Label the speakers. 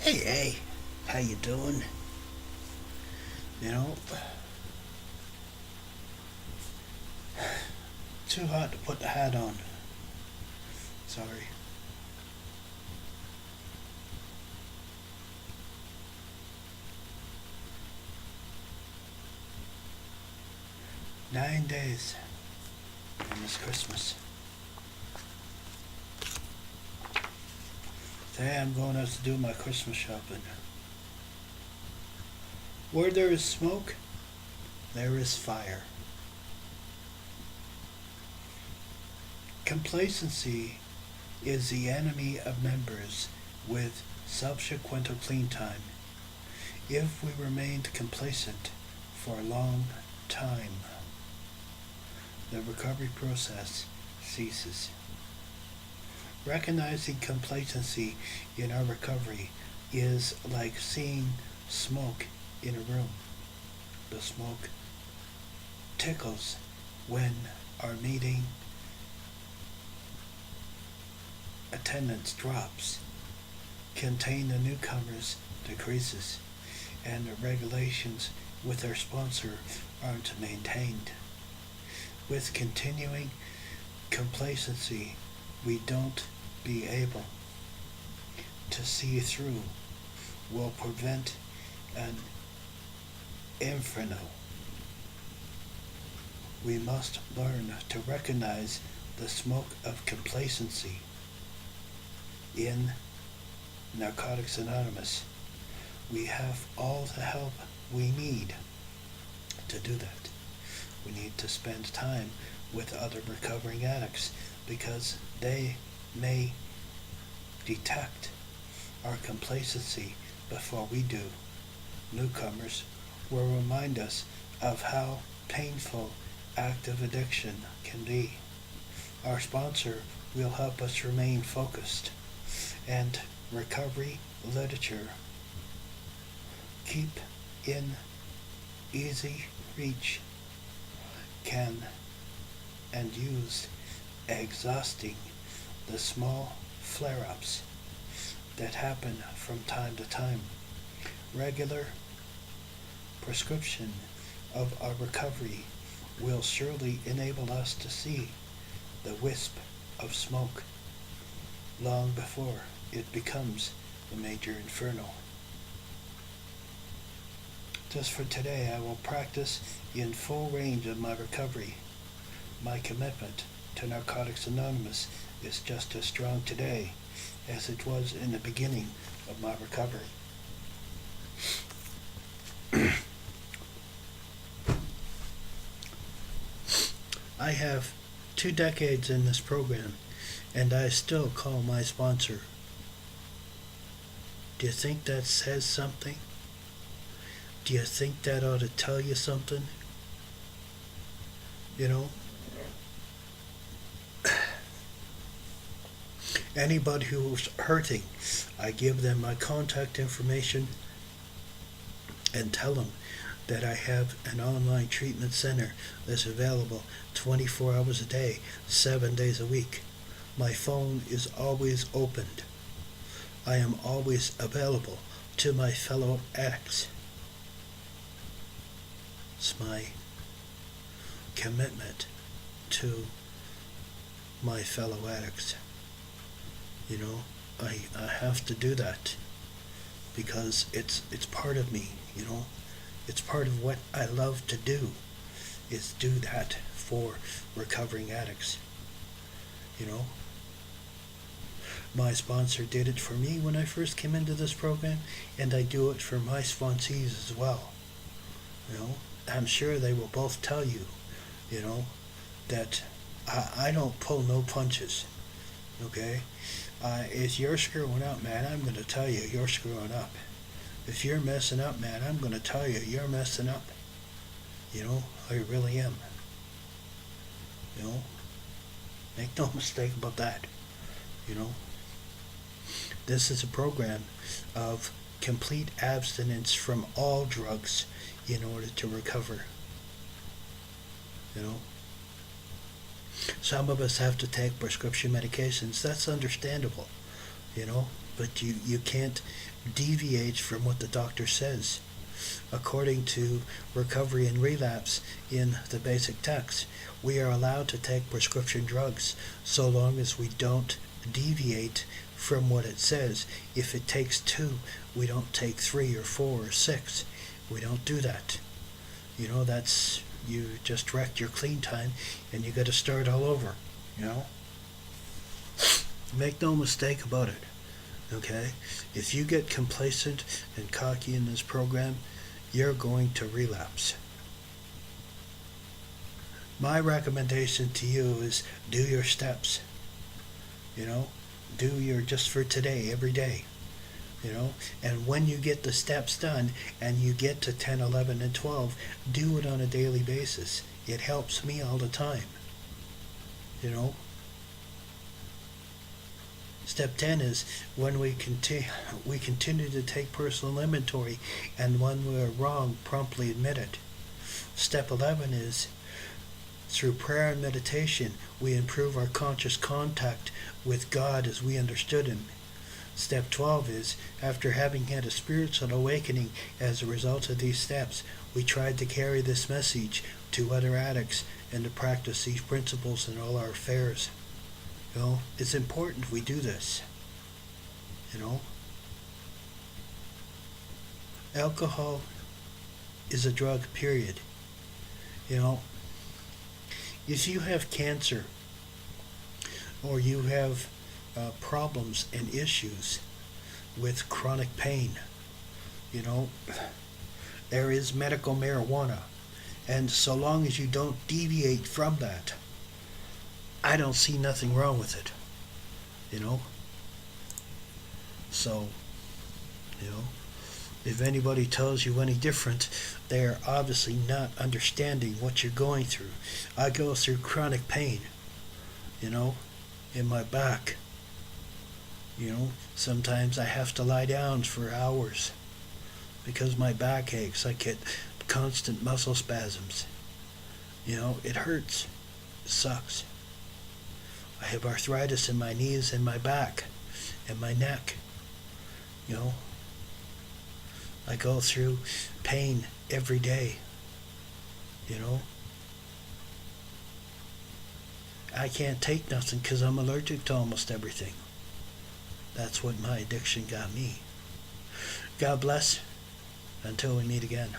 Speaker 1: Hey, how you doing? You know, too hot to put the hat on. Sorry. 9 days, and it's Christmas. Today I'm going out to do my Christmas shopping. Where there is smoke, there is fire. Complacency is the enemy of members with subsequent clean time. If we remained complacent for a long time, the recovery process ceases. Recognizing complacency in our recovery is like seeing smoke in a room. The smoke tickles when our meeting attendance drops, contain the newcomers decreases, and the regulations with our sponsor aren't maintained. With continuing complacency, we don't be able to see through will prevent an inferno. We must learn to recognize the smoke of complacency. In Narcotics Anonymous, we have all the help we need to do that. We need to spend time with other recovering addicts because they may detect our complacency before we do. Newcomers will remind us of how painful active addiction can be. Our sponsor will help us remain focused, and recovery literature keep in easy reach can and use exhausting the small flare-ups that happen from time to time. Regular prescription of our recovery will surely enable us to see the wisp of smoke long before it becomes the major inferno. Just for today, I will practice in full range of my recovery. My commitment to Narcotics Anonymous is just as strong today as it was in the beginning of my recovery. I have 2 decades in this program, and I still call my sponsor. Do you think that says something? Do you think that ought to tell you something? You know? Anybody who's hurting, I give them my contact information and tell them that I have an online treatment center that's available 24 hours a day, 7 days a week. My phone is always opened. I am always available to my fellow addicts. It's my commitment to my fellow addicts. You know, I have to do that because it's part of me, you know. It's part of what I love to do, is do that for recovering addicts. You know, my sponsor did it for me when I first came into this program, and I do it for my sponsees as well. You know, I'm sure they will both tell you, you know, that I don't pull no punches. Okay? If you're screwing up, man, I'm going to tell you you're screwing up. If you're messing up, man, I'm going to tell you you're messing up. You know, I really am. You know, make no mistake about that. You know, this is a program of complete abstinence from all drugs in order to recover. You know, some of us have to take prescription medications. That's understandable. You know, but you can't deviate from what the doctor says. According to Recovery and Relapse in the basic text, we are allowed to take prescription drugs so long as we don't deviate from what it says. If it takes 2, we don't take 3 or 4 or 6. We don't do that. That's, you just wrecked your clean time and you got to start all over. Make no mistake about it. Okay? If you get complacent and cocky in this program, you're going to relapse. My recommendation to you is do your steps. Do your just for today, every day. And when you get the steps done and you get to 10, 11, and 12, do it on a daily basis. It helps me all the time. Step 10 is when we continue to take personal inventory, and when we're wrong, promptly admit it. Step 11 is through prayer and meditation, we improve our conscious contact with God as we understood Him. Step 12 is, after having had a spiritual awakening as a result of these steps, we tried to carry this message to other addicts and to practice these principles in all our affairs. It's important we do this. Alcohol is a drug, period. If you have cancer or you have problems and issues with chronic pain, there is medical marijuana. And so long as you don't deviate from that, I don't see nothing wrong with it. So, if anybody tells you any different, they're obviously not understanding what you're going through. I go through chronic pain, in my back. Sometimes I have to lie down for hours because my back aches. I get constant muscle spasms. It hurts. It sucks. I have arthritis in my knees and my back and my neck. I go through pain every day. I can't take nothing because I'm allergic to almost everything. That's what my addiction got me. God bless. Until we meet again.